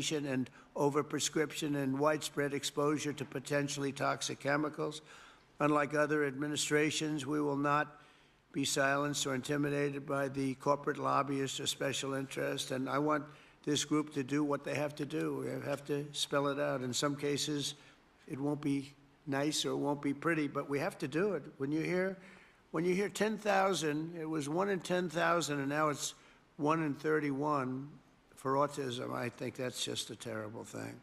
and overprescription and widespread exposure to potentially toxic chemicals. Unlike other administrations, we will not be silenced or intimidated by the corporate lobbyists or special interests. And I want this group to do what they have to do. We have to spell it out. In some cases, it won't be nice or it won't be pretty, but we have to do it. When you hear 10,000, it was 1 in 10,000, and now it's 1 in 31 for autism, I think that's just a terrible thing.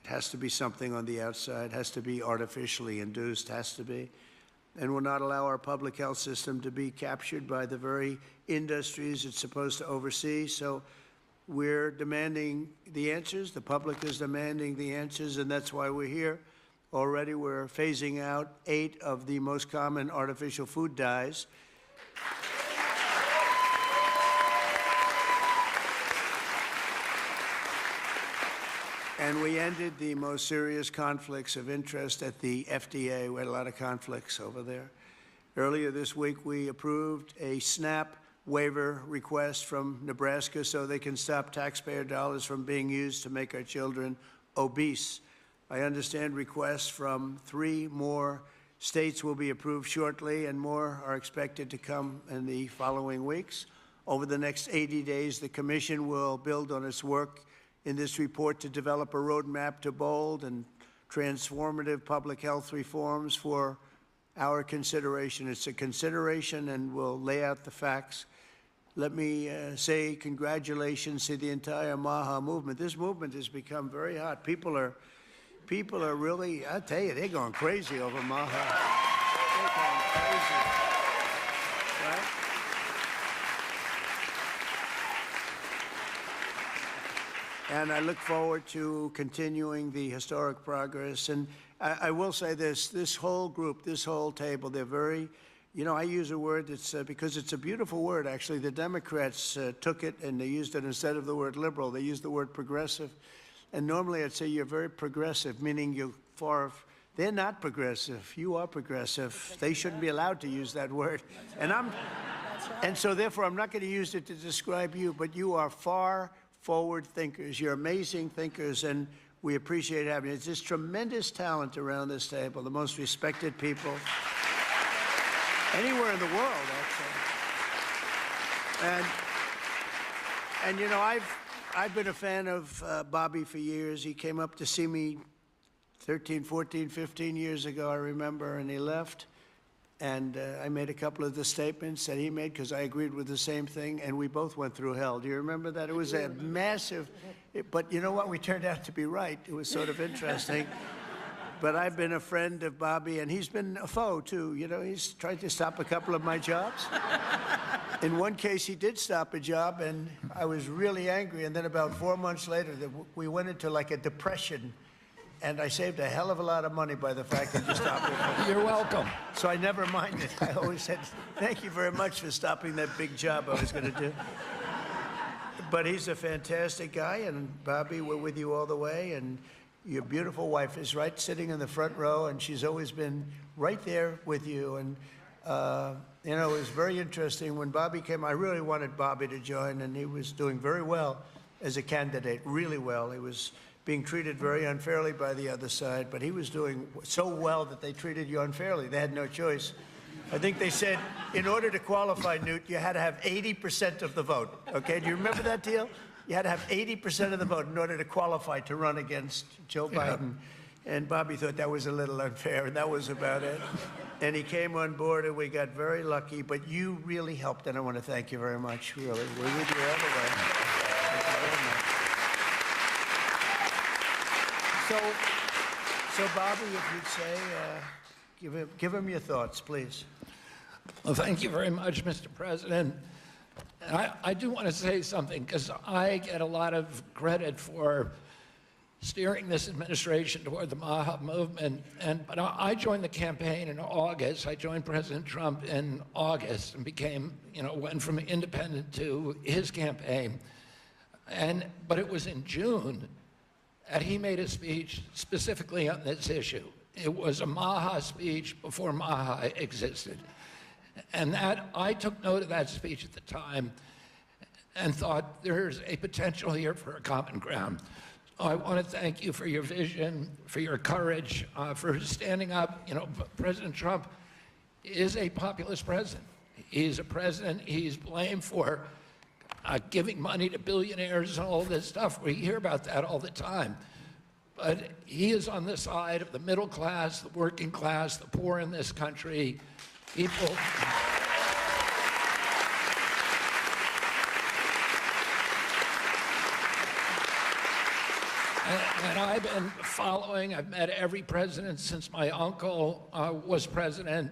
It has to be something on the outside, has to be artificially induced, has to be. And will not allow our public health system to be captured by the very industries it's supposed to oversee. So we're demanding the answers. The public is demanding the answers, and that's why we're here. Already we're phasing out 8 of the most common artificial food dyes. And we ended the most serious conflicts of interest at the FDA. We had a lot of conflicts over there. Earlier this week, we approved a SNAP waiver request from Nebraska so they can stop taxpayer dollars from being used to make our children obese. I understand requests from 3 more states will be approved shortly, and more are expected to come in the following weeks. Over the next 80 days, the Commission will build on its work in this report to develop a roadmap to bold and transformative public health reforms for our consideration. It's a consideration, and we'll lay out the facts. Let me say congratulations to the entire MAHA movement. This movement has become very hot. People are really, I tell you, they're going crazy over MAHA. They're going crazy, right? And I look forward to continuing the historic progress. And I will say this whole group, this whole table, they're very, you know, I use a word that's, because it's a beautiful word, actually. The Democrats took it and they used it instead of the word liberal. They used the word progressive. And normally I'd say you're very progressive, meaning you're far, they're not progressive. You are progressive. They shouldn't be allowed to use that word. And and so therefore I'm not going to use it to describe you, but you are far forward thinkers. You're amazing thinkers, and we appreciate having you. It's this tremendous talent around this table, the most respected people anywhere in the world, actually. And you know, I've been a fan of Bobby for years. He came up to see me 13, 14, 15 years ago, I remember, and he left. And I made a couple of the statements that he made because I agreed with the same thing, and we both went through hell. Do you remember that? It was a massive, but you know what? We turned out to be right. It was sort of interesting. But I've been a friend of Bobby, and he's been a foe, too. You know, he's tried to stop a couple of my jobs. In one case, he did stop a job, and I was really angry. And then about 4 months later, we went into like a depression. And I saved a hell of a lot of money by the fact that you stopped it. You're welcome. So I never minded. I always said, thank you very much for stopping that big job I was going to do. But he's a fantastic guy, and Bobby, we're with you all the way. And your beautiful wife is right sitting in the front row, and she's always been right there with you. And, you know, it was very interesting. When Bobby came, I really wanted Bobby to join, and he was doing very well as a candidate, really well. He was being treated very unfairly by the other side, but he was doing so well that they treated you unfairly. They had no choice. I think they said, in order to qualify, Newt, you had to have 80% of the vote, okay? Do you remember that deal? You had to have 80% of the vote in order to qualify to run against Joe Biden. And Bobby thought that was a little unfair, and that was about it. And he came on board, and we got very lucky, but you really helped, and I want to thank you very much, really. We're with you all the way. Thank you very much. So Bobby, if you'd say, give him your thoughts, please. Well, thank you very much, Mr. President. I do want to say something, because I get a lot of credit for steering this administration toward the MAHA movement. But I joined the campaign in August. I joined President Trump in August and became, you know, went from independent to his campaign. But it was in June. And he made a speech specifically on this issue. It was a MAHA speech before MAHA existed. And I took note of that speech at the time and thought there's a potential here for a common ground. I want to thank you for your vision, for your courage, for standing up. You know, President Trump is a populist president. He's a president, he's blamed for giving money to billionaires and all this stuff. We hear about that all the time. But he is on the side of the middle class, the working class, the poor in this country, people. And I've been following, I've met every president since my uncle was president,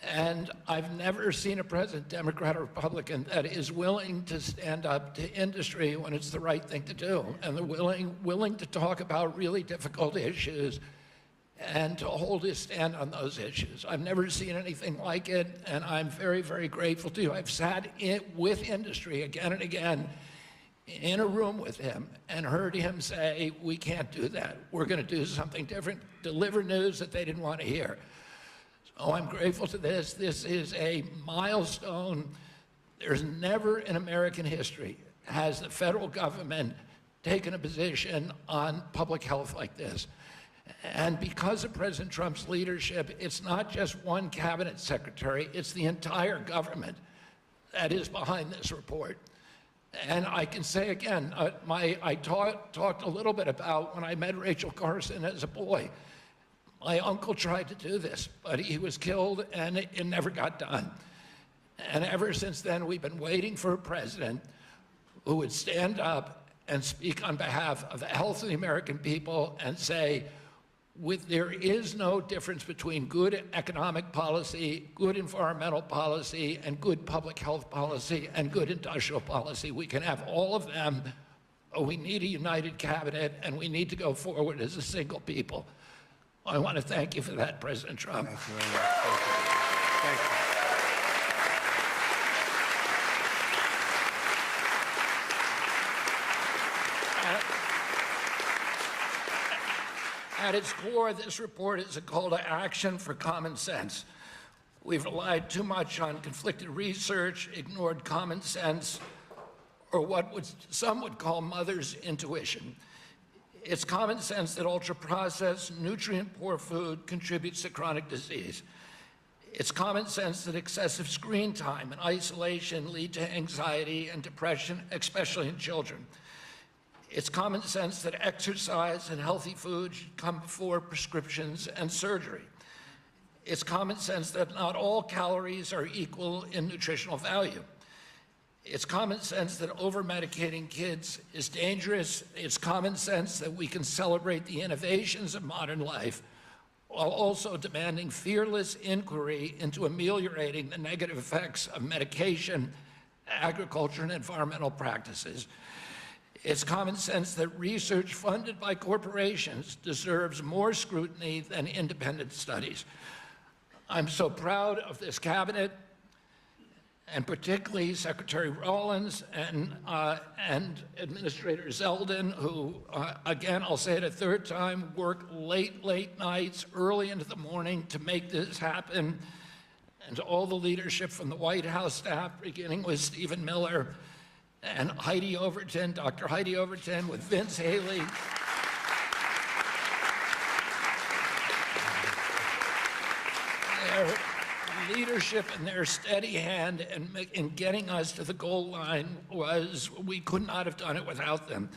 and I've never seen a president, Democrat or Republican, that is willing to stand up to industry when it's the right thing to do, and they're willing to talk about really difficult issues and to hold his stand on those issues. I've never seen anything like it, and I'm very, very grateful to you. I've sat with industry again and again in a room with him and heard him say, we can't do that. We're going to do something different, deliver news that they didn't want to hear. So I'm grateful to this. This is a milestone. There's never in American history has the federal government taken a position on public health like this. And because of President Trump's leadership, it's not just one cabinet secretary, it's the entire government that is behind this report. And I can say again, I talked a little bit about when I met Rachel Carson as a boy. My uncle tried to do this, but he was killed and it never got done. And ever since then, we've been waiting for a president who would stand up and speak on behalf of the health of the American people and say, there is no difference between good economic policy, good environmental policy, and good public health policy, and good industrial policy. We can have all of them, but we need a united cabinet, and we need to go forward as a single people. I want to thank you for that, President Trump. Thank you very much. Thank you. At its core, this report is a call to action for common sense. We've relied too much on conflicted research, ignored common sense, or what some would call mother's intuition. It's common sense that ultra-processed, nutrient-poor food contributes to chronic disease. It's common sense that excessive screen time and isolation lead to anxiety and depression, especially in children. It's common sense that exercise and healthy food should come before prescriptions and surgery. It's common sense that not all calories are equal in nutritional value. It's common sense that over-medicating kids is dangerous. It's common sense that we can celebrate the innovations of modern life while also demanding fearless inquiry into ameliorating the negative effects of medication, agriculture, and environmental practices. It's common sense that research funded by corporations deserves more scrutiny than independent studies. I'm so proud of this cabinet, and particularly Secretary Rollins and Administrator Zeldin, who, again, I'll say it a third time, work late nights, early into the morning to make this happen, and to all the leadership from the White House staff, beginning with Stephen Miller, and Heidi Overton, Dr. Heidi Overton, with Vince Haley. Their leadership and their steady hand in getting us to the goal line we could not have done it without them.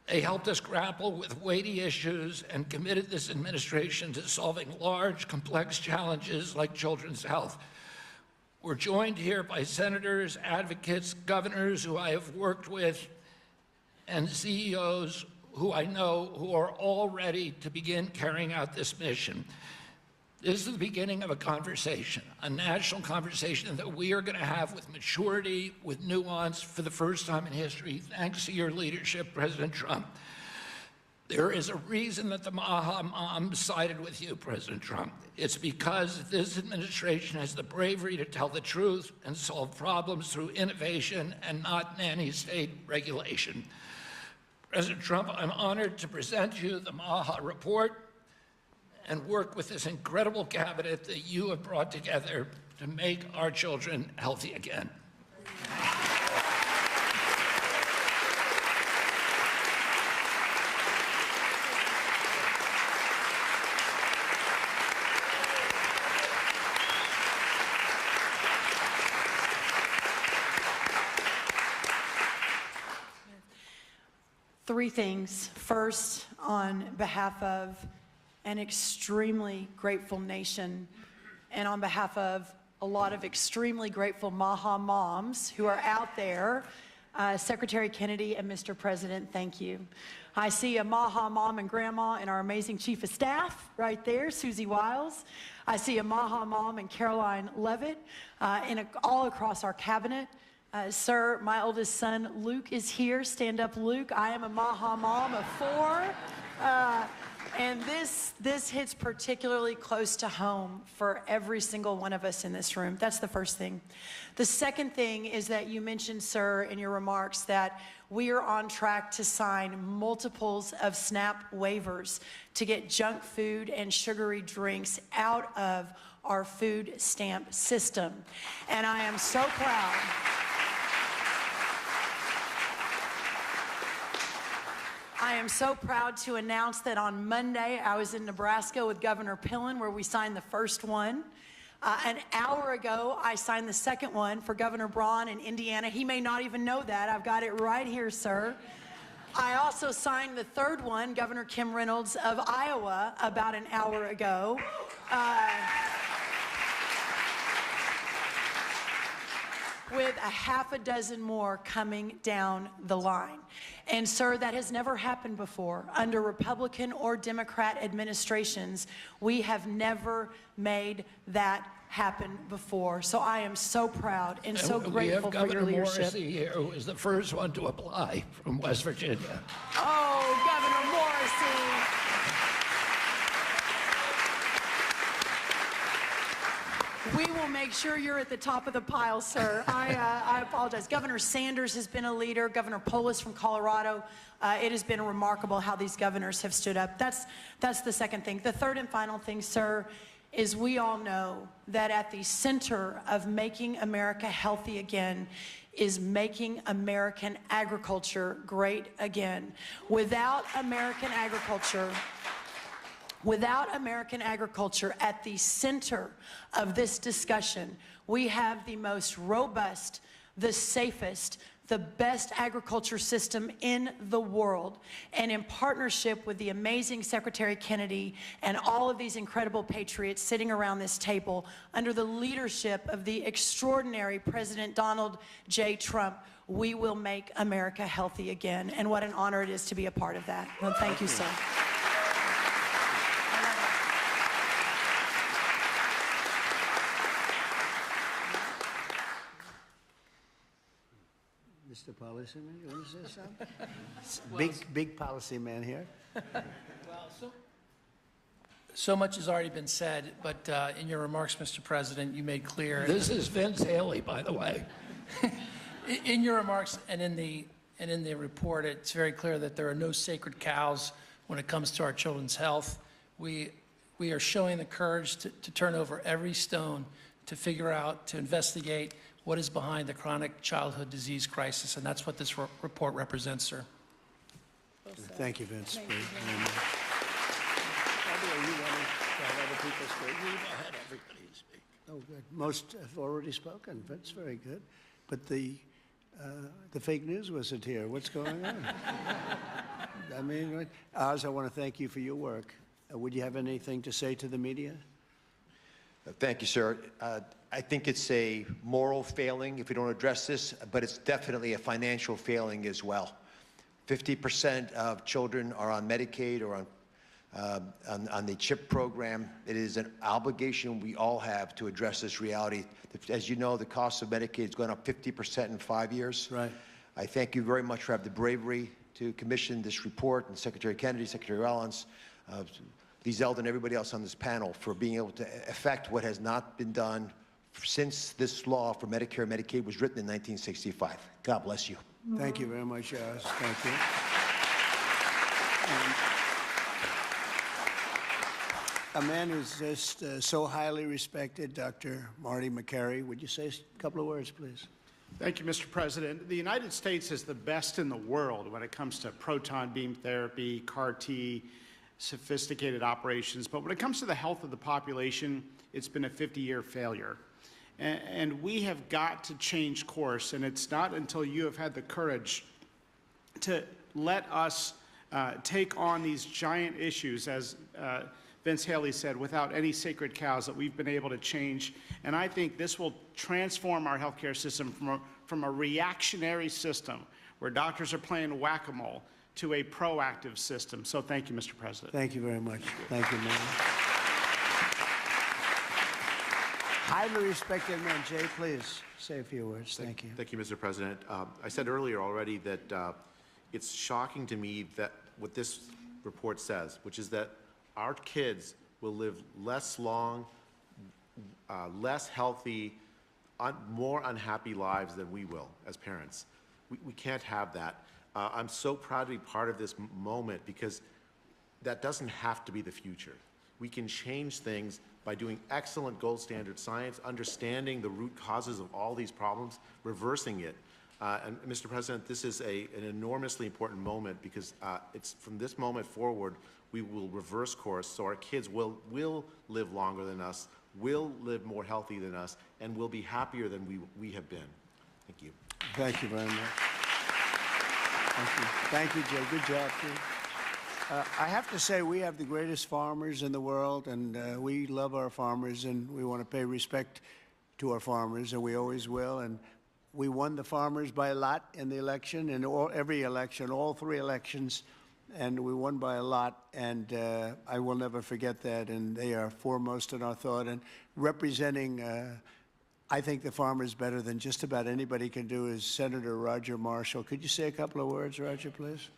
They helped us grapple with weighty issues and committed this administration to solving large, complex challenges like children's health. We're joined here by senators, advocates, governors who I have worked with, and CEOs who I know who are all ready to begin carrying out this mission. This is the beginning of a conversation, a national conversation that we are going to have with maturity, with nuance, for the first time in history, thanks to your leadership, President Trump. There is a reason that the MAHA moms sided with you, President Trump. It's because this administration has the bravery to tell the truth and solve problems through innovation and not nanny state regulation. President Trump, I'm honored to present you the MAHA report and work with this incredible cabinet that you have brought together to make our children healthy again. Three things. First, on behalf of an extremely grateful nation and on behalf of a lot of extremely grateful MAHA moms who are out there, Secretary Kennedy and Mr. President, thank you. I see a MAHA mom and grandma and our amazing Chief of Staff right there, Susie Wiles. I see a MAHA mom and Caroline Levitt all across our cabinet. Sir, my oldest son, Luke, is here. Stand up, Luke. I am a MAHA mom of 4. And this hits particularly close to home for every single one of us in this room. That's the first thing. The second thing is that you mentioned, sir, in your remarks that we are on track to sign multiples of SNAP waivers to get junk food and sugary drinks out of our food stamp system. And I am so proud. I am so proud to announce that on Monday, I was in Nebraska with Governor Pillen, where we signed the first one. An hour ago, I signed the second one for Governor Braun in Indiana. He may not even know that. I've got it right here, sir. I also signed the third one, Governor Kim Reynolds of Iowa, about an hour ago. With a half a dozen more coming down the line. And sir, that has never happened before. Under Republican or Democrat administrations, we have never made that happen before. So I am so proud and so grateful for your leadership. We have Governor Morrissey here, who was the first one to apply from West Virginia. Oh, Governor Morrissey. We will make sure you're at the top of the pile, sir. I apologize. Governor Sanders has been a leader. Governor Polis from Colorado. It has been remarkable how these governors have stood up. That's the second thing. The third and final thing, sir, is we all know that at the center of making America healthy again is making American agriculture great again. Without American agriculture at the center of this discussion, we have the most robust, the safest, the best agriculture system in the world. And in partnership with the amazing Secretary Kennedy and all of these incredible patriots sitting around this table, under the leadership of the extraordinary President Donald J. Trump, we will make America healthy again. And what an honor it is to be a part of that. Well, thank you, sir. Mr. Policyman, you want to say something? Big policy man here. Well, so much has already been said, but in your remarks, Mr. President, you made clear. This is Vince Haley, by the way. In your remarks and in the report, it's very clear that there are no sacred cows when it comes to our children's health. We are showing the courage to turn over every stone to figure out, to investigate what is behind the chronic childhood disease crisis, and that's what this report represents, sir. Thank you, Vince. Thank you very much. By the way, you want to have other people speak? We've had everybody speak. Oh, good. Most have already spoken. That's very good. But the fake news wasn't here. What's going on? I mean, Oz, I want to thank you for your work. Would you have anything to say to the media? Thank you, sir. I think it's a moral failing if we don't address this, but it's definitely a financial failing as well. 50% of children are on Medicaid or on the CHIP program. It is an obligation we all have to address this reality. As you know, the cost of Medicaid has gone up 50% in 5 years. Right. I thank you very much for having the bravery to commission this report, and Secretary Kennedy, Secretary Rollins, Lee Zeldin, and everybody else on this panel for being able to effect what has not been done since this law for Medicare and Medicaid was written in 1965. God bless you. Thank you very much, Oz. Thank you. A man who's just so highly respected, Dr. Marty McCary. Would you say a couple of words, please? Thank you, Mr. President. The United States is the best in the world when it comes to proton beam therapy, CAR-T, sophisticated operations. But when it comes to the health of the population, it's been a 50-year failure. And we have got to change course, and it's not until you have had the courage to let us take on these giant issues, as Vince Haley said, without any sacred cows, that we've been able to change. And I think this will transform our healthcare system from a reactionary system where doctors are playing whack-a-mole to a proactive system. So thank you, Mr. President. Thank you very much. Thank you, man. Highly respected man. Jay, please say a few words. Thank you. Thank you, Mr. President. I said earlier already that it's shocking to me that what this report says, which is that our kids will live less long, less healthy, more unhappy lives than we will as parents. We can't have that. I'm so proud to be part of this moment because that doesn't have to be the future. We can change things by doing excellent gold standard science, understanding the root causes of all these problems, reversing it. And Mr. President, this is an enormously important moment because it's from this moment forward, we will reverse course so our kids will live longer than us, will live more healthy than us, and will be happier than we have been. Thank you. Thank you very much. Thank you. Thank you, Jay. Good job, too. I have to say we have the greatest farmers in the world, and we love our farmers, and we want to pay respect to our farmers, and we always will. And we won the farmers by a lot in the election, in every election, all three elections, and we won by a lot. And I will never forget that. And they are foremost in our thought. And representing, I think, the farmers better than just about anybody can do is Senator Roger Marshall. Could you say a couple of words, Roger, please?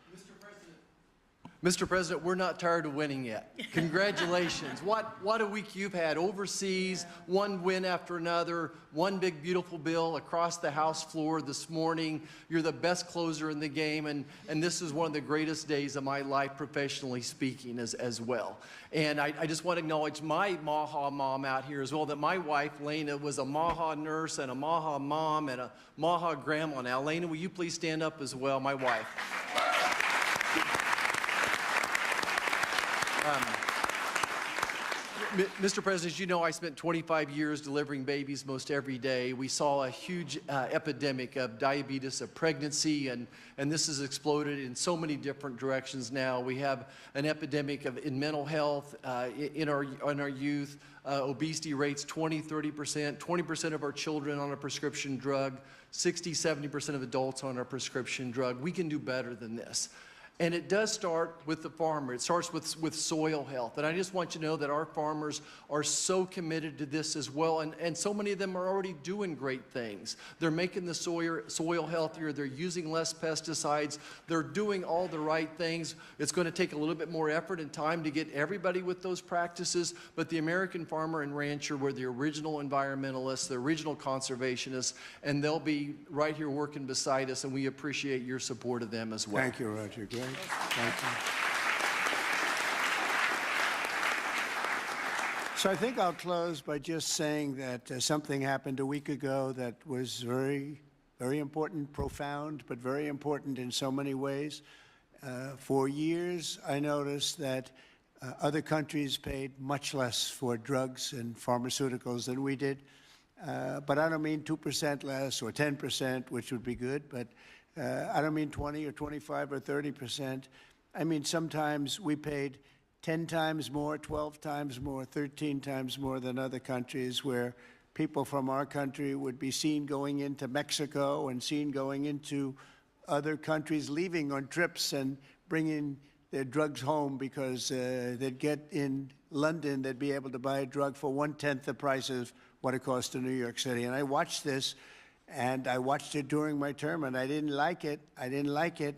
Mr. President, we're not tired of winning yet. Congratulations. What a week you've had overseas, one win after another, one big beautiful bill across the House floor this morning. You're the best closer in the game, and this is one of the greatest days of my life professionally speaking as well. And I just want to acknowledge my MAHA mom out here as well, that my wife, Lena, was a MAHA nurse and a MAHA mom and a MAHA grandma. Now, Lena, will you please stand up as well, my wife? Mr. President, as you know, I spent 25 years delivering babies most every day. We saw a huge epidemic of diabetes, of pregnancy, and this has exploded in so many different directions now. We have an epidemic in mental health in our youth, obesity rates 20, 30%, 20% of our children on a prescription drug, 60, 70% of adults on a prescription drug. We can do better than this. And it does start with the farmer. It starts with soil health. And I just want you to know that our farmers are so committed to this as well. And so many of them are already doing great things. They're making the soil healthier. They're using less pesticides. They're doing all the right things. It's going to take a little bit more effort and time to get everybody with those practices. But the American farmer and rancher were the original environmentalists, the original conservationists, and they'll be right here working beside us, and we appreciate your support of them as well. Thank you, Roger. Great. Thank you. So I think I'll close by just saying that something happened a week ago that was very, very important, profound, but very important in so many ways. For years, I noticed that other countries paid much less for drugs and pharmaceuticals than we did. But I don't mean 2% less or 10%, which would be good, but I don't mean 20 or 25 or 30%. I mean, sometimes we paid 10 times more, 12 times more, 13 times more than other countries, where people from our country would be seen going into Mexico and seen going into other countries, leaving on trips and bringing their drugs home because they'd get in London, they'd be able to buy a drug for 1/10 the price of what it costs in New York City. And I watched this. And I watched it during my term, and I didn't like it. I didn't like it.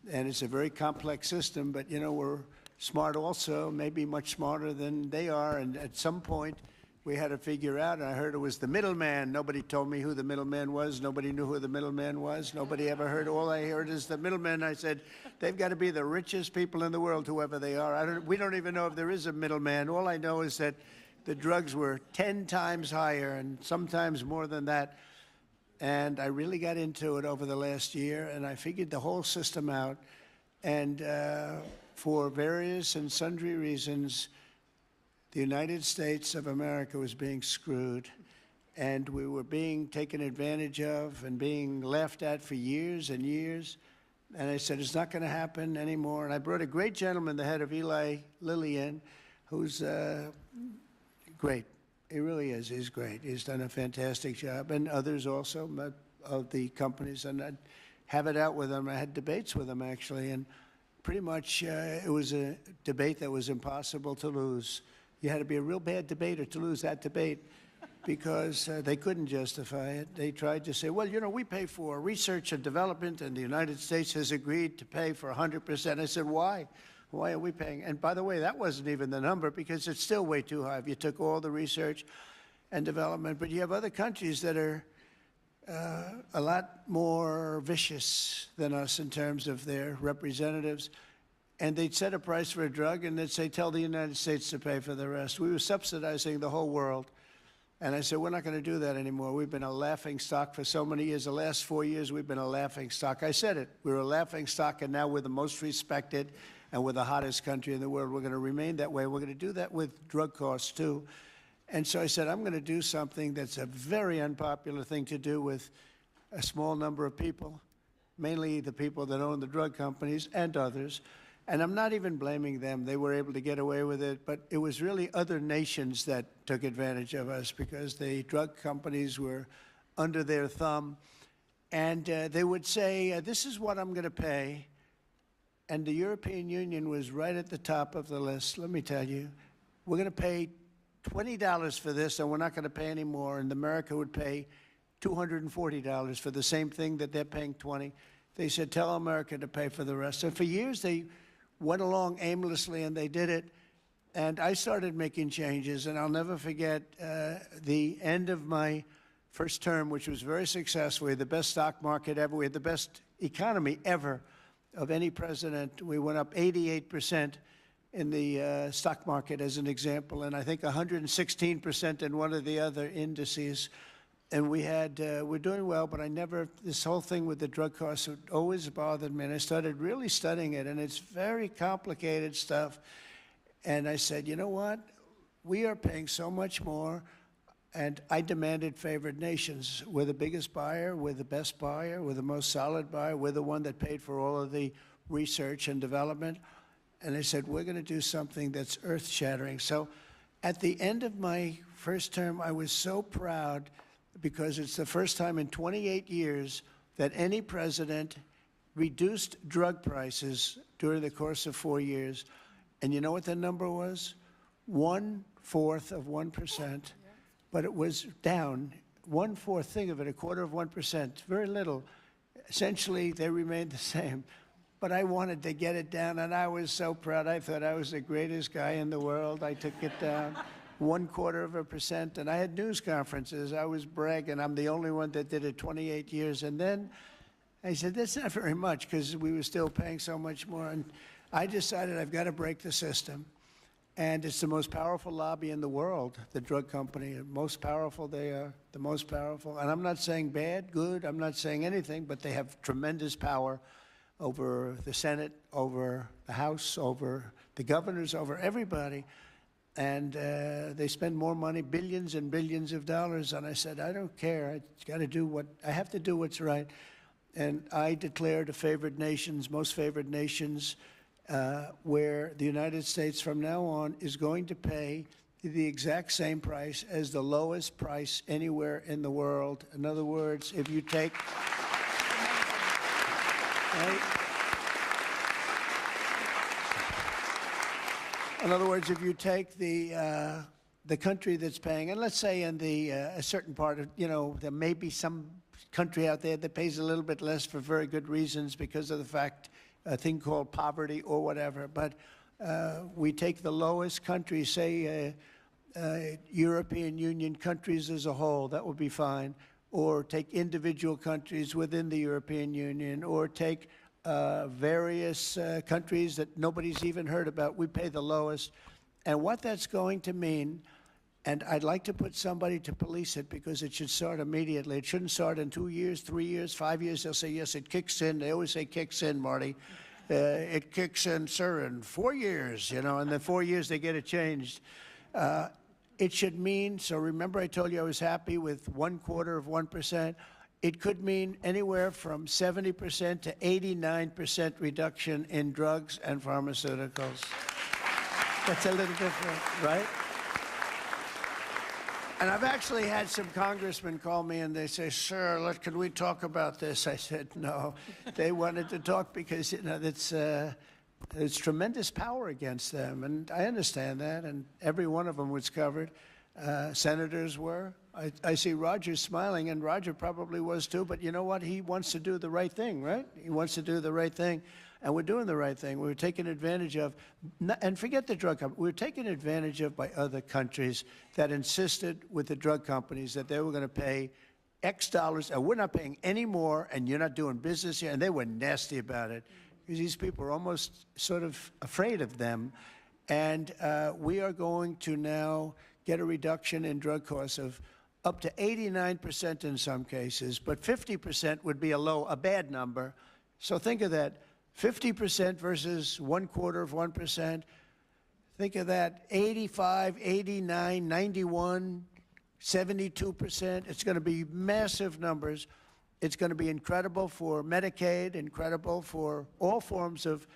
And it's a very complex system, but, you know, we're smart also, maybe much smarter than they are. And at some point, we had to figure out, and I heard it was the middleman. Nobody told me who the middleman was. Nobody knew who the middleman was. Nobody ever heard. All I heard is the middleman. I said, they've got to be the richest people in the world, whoever they are. We don't even know if there is a middleman. All I know is that the drugs were 10 times higher and sometimes more than that. And I really got into it over the last year, and I figured the whole system out. And for various and sundry reasons, the United States of America was being screwed, and we were being taken advantage of and being laughed at for years and years. And I said, it's not going to happen anymore. And I brought a great gentleman, the head of Eli Lilly, in, who's great. He really is. He's great. He's done a fantastic job. And others also of the companies. And I'd have it out with them. I had debates with them, actually. And pretty much it was a debate that was impossible to lose. You had to be a real bad debater to lose that debate, because they couldn't justify it. They tried to say, well, you know, we pay for research and development, and the United States has agreed to pay for 100%. I said, why? Why are we paying? And by the way, that wasn't even the number, because it's still way too high if you took all the research and development. But you have other countries that are a lot more vicious than us in terms of their representatives. And they'd set a price for a drug, and they'd say, tell the United States to pay for the rest. We were subsidizing the whole world. And I said, we're not going to do that anymore. We've been a laughing stock for so many years. The last 4 years, we've been a laughing stock. I said it. We were a laughing stock, and now we're the most respected, and we're the hottest country in the world. We're going to remain that way. We're going to do that with drug costs, too. And so I said, I'm going to do something that's a very unpopular thing to do with a small number of people, mainly the people that own the drug companies and others. And I'm not even blaming them. They were able to get away with it. But it was really other nations that took advantage of us, because the drug companies were under their thumb. And they would say, this is what I'm going to pay. And the European Union was right at the top of the list. Let me tell you, we're going to pay $20 for this, and we're not going to pay any more. And America would pay $240 for the same thing that they're paying $20. They said, tell America to pay for the rest. And for years, they went along aimlessly, and they did it. And I started making changes, and I'll never forget the end of my first term, which was very successful. We had the best stock market ever. We had the best economy ever of any president. We went up 88% in the stock market, as an example, and I think 116% in one of the other indices. And we're doing well, but this whole thing with the drug costs always bothered me. And I started really studying it, and it's very complicated stuff. And I said, you know what? We are paying so much more, and I demanded favored nations. We're the biggest buyer, we're the best buyer, we're the most solid buyer, we're the one that paid for all of the research and development. And I said, we're going to do something that's earth-shattering. So at the end of my first term, I was so proud, because it's the first time in 28 years that any president reduced drug prices during the course of 4 years. And you know what the number was? 1/4 of 1%. But it was down 1/4. Think of it, 1/4 of 1%. Very little. Essentially, they remained the same. But I wanted to get it down, and I was so proud. I thought I was the greatest guy in the world. I took it down 1/4 of a percent, and I had news conferences. I was bragging. I'm the only one that did it 28 years. And then I said, that's not very much, because we were still paying so much more. And I decided I've got to break the system. And it's the most powerful lobby in the world, the drug company. Most powerful they are, the most powerful. And I'm not saying bad, good. I'm not saying anything, but they have tremendous power over the Senate, over the House, over the governors, over everybody. And they spend more money, billions and billions of dollars. And I said, I don't care. I have to do what's right. And I declared a favored nations, most favored nations, where the United States from now on is going to pay the exact same price as the lowest price anywhere in the world. In other words, if you take... In other words, if you take the country that's paying, and let's say in a certain part of, there may be some country out there that pays a little bit less for very good reasons because of the fact, a thing called poverty or whatever. But we take the lowest country, say European Union countries as a whole, that would be fine. Or take individual countries within the European Union, or take various countries that nobody's even heard about. We pay the lowest. And what that's going to mean, and I'd like to put somebody to police it, because it should start immediately. It shouldn't start in 2 years, 3 years, 5 years. They'll say, yes, it kicks in. They always say kicks in, Marty. It kicks in, sir, in 4 years, and then 4 years they get it changed. It should mean, so remember I told you I was happy with 1/4 of 1%. it could mean anywhere from 70% to 89% reduction in drugs and pharmaceuticals. That's a little different, right? And I've actually had some congressmen call me and they say, "Sir, can we talk about this?" I said, no. They wanted to talk because, you know, there's tremendous power against them. And I understand that. And every one of them was covered. Senators were. I see Roger smiling, and Roger probably was too. But you know what? He wants to do the right thing, right? He wants to do the right thing. And we're doing the right thing. We're taking advantage of, and forget the drug companies, we're taken advantage of by other countries that insisted with the drug companies that they were going to pay X dollars, and we're not paying any more, and you're not doing business here. And they were nasty about it because these people are almost sort of afraid of them. And we are going to now get a reduction in drug costs of up to 89% in some cases, but 50% would be a bad number. So think of that. 50% versus 1/4%. Think of that, 85, 89, 91, 72%. It's going to be massive numbers. It's going to be incredible for Medicaid, incredible for all forms of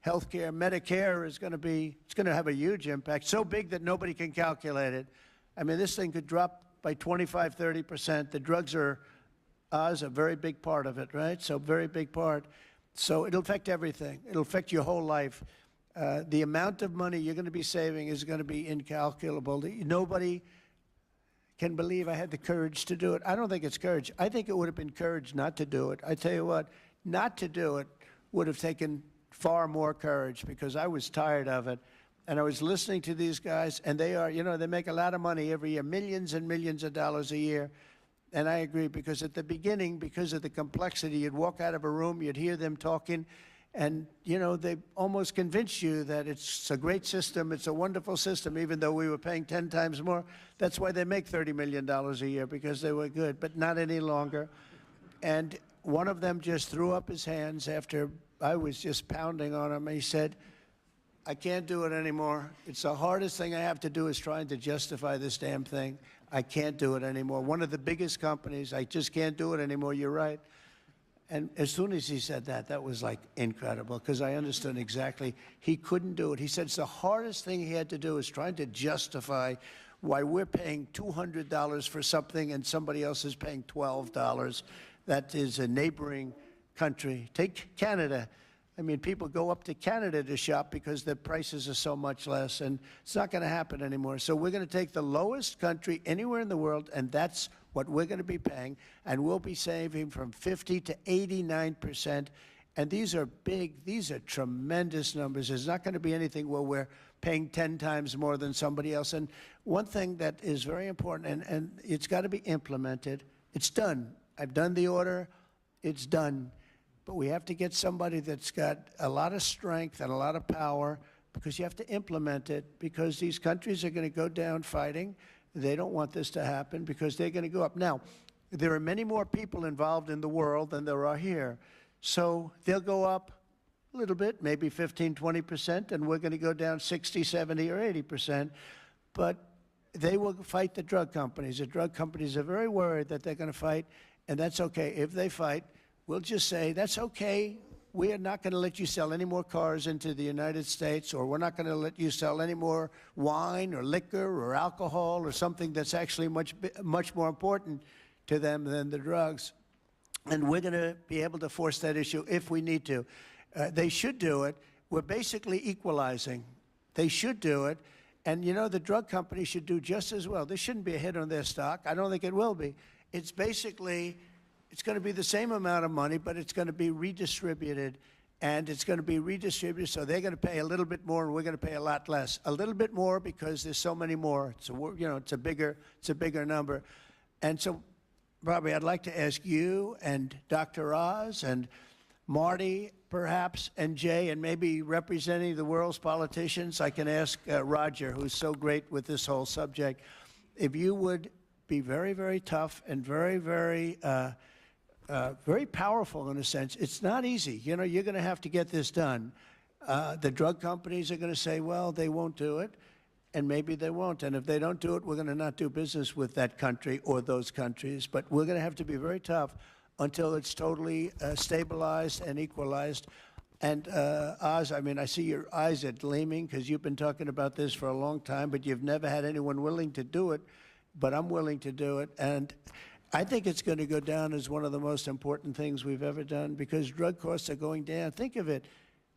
health care. Medicare is going to have a huge impact, so big that nobody can calculate it. I mean, this thing could drop by 25, 30%. The drugs are a very big part of it, right? So very big part. So it'll affect everything. It'll affect your whole life. The amount of money you're going to be saving is going to be incalculable. Nobody can believe I had the courage to do it. I don't think it's courage. I think it would have been courage not to do it. I tell you what, not to do it would have taken far more courage because I was tired of it. And I was listening to these guys, and they are, you know, they make a lot of money every year, millions and millions of dollars a year. And I agree, because at the beginning, because of the complexity, you'd walk out of a room, you'd hear them talking, and, you know, they almost convinced you that it's a great system, it's a wonderful system, even though we were paying 10 times more. That's why they make $30 million a year, because they were good, but not any longer. And one of them just threw up his hands after I was just pounding on him. He said, "I can't do it anymore. It's the hardest thing I have to do is trying to justify this damn thing. I can't do it anymore. One of the biggest companies, I just can't do it anymore. You're right." And as soon as he said that, that was like incredible, because I understood exactly he couldn't do it. He said it's the hardest thing he had to do is trying to justify why we're paying $200 for something and somebody else is paying $12. That is a neighboring country. Take Canada. I mean, people go up to Canada to shop because the prices are so much less, and it's not going to happen anymore. So we're going to take the lowest country anywhere in the world, and that's what we're going to be paying, and we'll be saving from 50 to 89%. And these are big, these are tremendous numbers. There's not going to be anything where we're paying 10 times more than somebody else. And one thing that is very important, and it's got to be implemented. It's done. I've done the order. It's done. But we have to get somebody that's got a lot of strength and a lot of power, because you have to implement it, because these countries are going to go down fighting. They don't want this to happen because they're going to go up. Now, there are many more people involved in the world than there are here. So they'll go up a little bit, maybe 15, 20%, and we're going to go down 60, 70, or 80%. But they will fight the drug companies. The drug companies are very worried that they're going to fight, and that's okay. If they fight, we'll just say, that's okay. We are not going to let you sell any more cars into the United States, or we're not going to let you sell any more wine or liquor or alcohol or something that's actually much more important to them than the drugs. And we're going to be able to force that issue if we need to. They should do it. We're basically equalizing. They should do it. And, you know, the drug companies should do just as well. This shouldn't be a hit on their stock. I don't think it will be. It's basically, it's going to be the same amount of money, but it's going to be redistributed. And it's going to be redistributed, so they're going to pay a little bit more, and we're going to pay a lot less. A little bit more because there's so many more. So, you know, it's a bigger number. And so, Robbie, I'd like to ask you and Dr. Oz and Marty, perhaps, and Jay, and maybe representing the world's politicians, I can ask Roger, who's so great with this whole subject, if you would be very, very tough and very, very, very powerful in a sense. It's not easy. You know, you're going to have to get this done. The drug companies are going to say, well, they won't do it. and maybe they won't. And if they don't do it, we're going to not do business with that country or those countries. But we're going to have to be very tough until it's totally stabilized and equalized. And Oz, I mean, I see your eyes are gleaming because you've been talking about this for a long time, but you've never had anyone willing to do it. But I'm willing to do it. And I think it's going to go down as one of the most important things we've ever done because drug costs are going down. Think of it.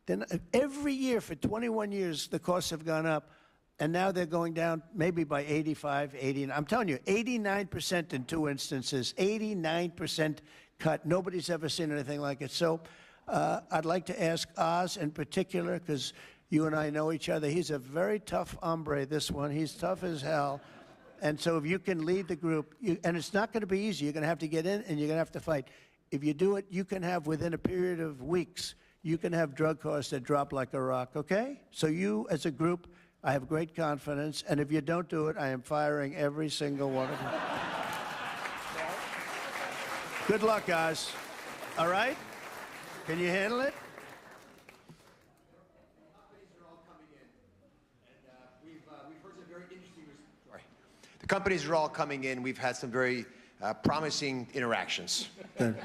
Then every year for 21 years, the costs have gone up. And now they're going down maybe by 85, 80. I'm telling you, 89% in 2 instances, 89% cut. Nobody's ever seen anything like it. So I'd like to ask Oz in particular, because you and I know each other. He's a very tough hombre, this one. He's tough as hell. And so if you can lead the group, and it's not going to be easy. You're going to have to get in and you're going to have to fight. If you do it, you can have, within a period of weeks, you can have drug costs that drop like a rock, okay? So you, as a group, I have great confidence. And if you don't do it, I am firing every single one of you. Good luck, guys. All right? Can you handle it? The companies are all coming in. We've had some very promising interactions.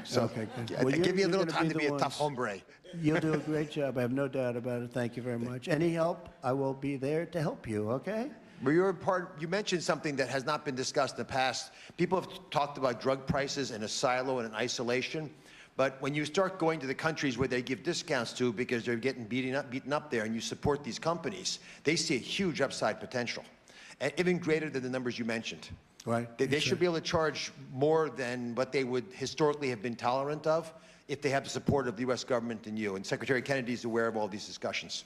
So Okay, good. I give you a you're little gonna time to the be a ones. tough hombre. You'll do a great job. I have no doubt about it. Thank you very much. Any help, I will be there to help you, okay? Well, you mentioned something that has not been discussed in the past. People have talked about drug prices in a silo and in isolation. But when you start going to the countries where they give discounts to because they're getting beaten up there and you support these companies, they see a huge upside potential, and even greater than the numbers you mentioned. Right. They should be able to charge more than what they would historically have been tolerant of if they have the support of the U.S. government and you. And Secretary Kennedy is aware of all these discussions.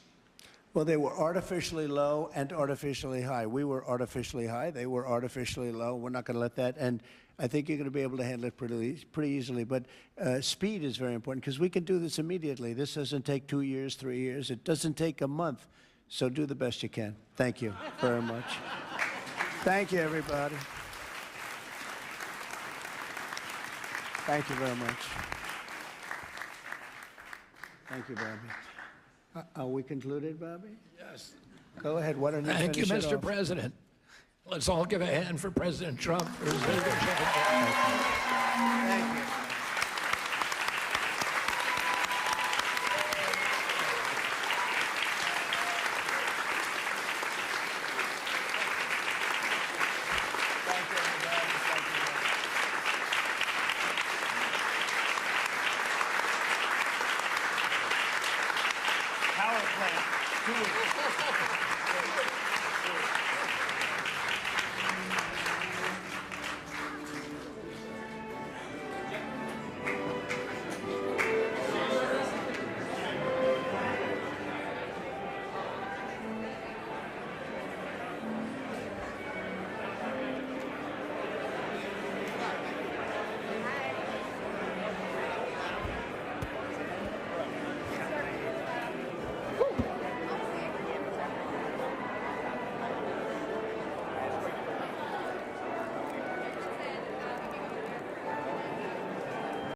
Well, they were artificially low and artificially high. We were artificially high. They were artificially low. We're not going to let that. And I think you're going to be able to handle it pretty easily. But speed is very important because we can do this immediately. This doesn't take 2 years, 3 years. It doesn't take a month. So do the best you can. Thank you very much. Thank you, everybody. Thank you very much. Thank you, Bobby. Are we concluded, Bobby? Yes. Go ahead. Why don't you Thank you, finish it Mr. off? President. Let's all give a hand for President Trump for his leadership. Thank you.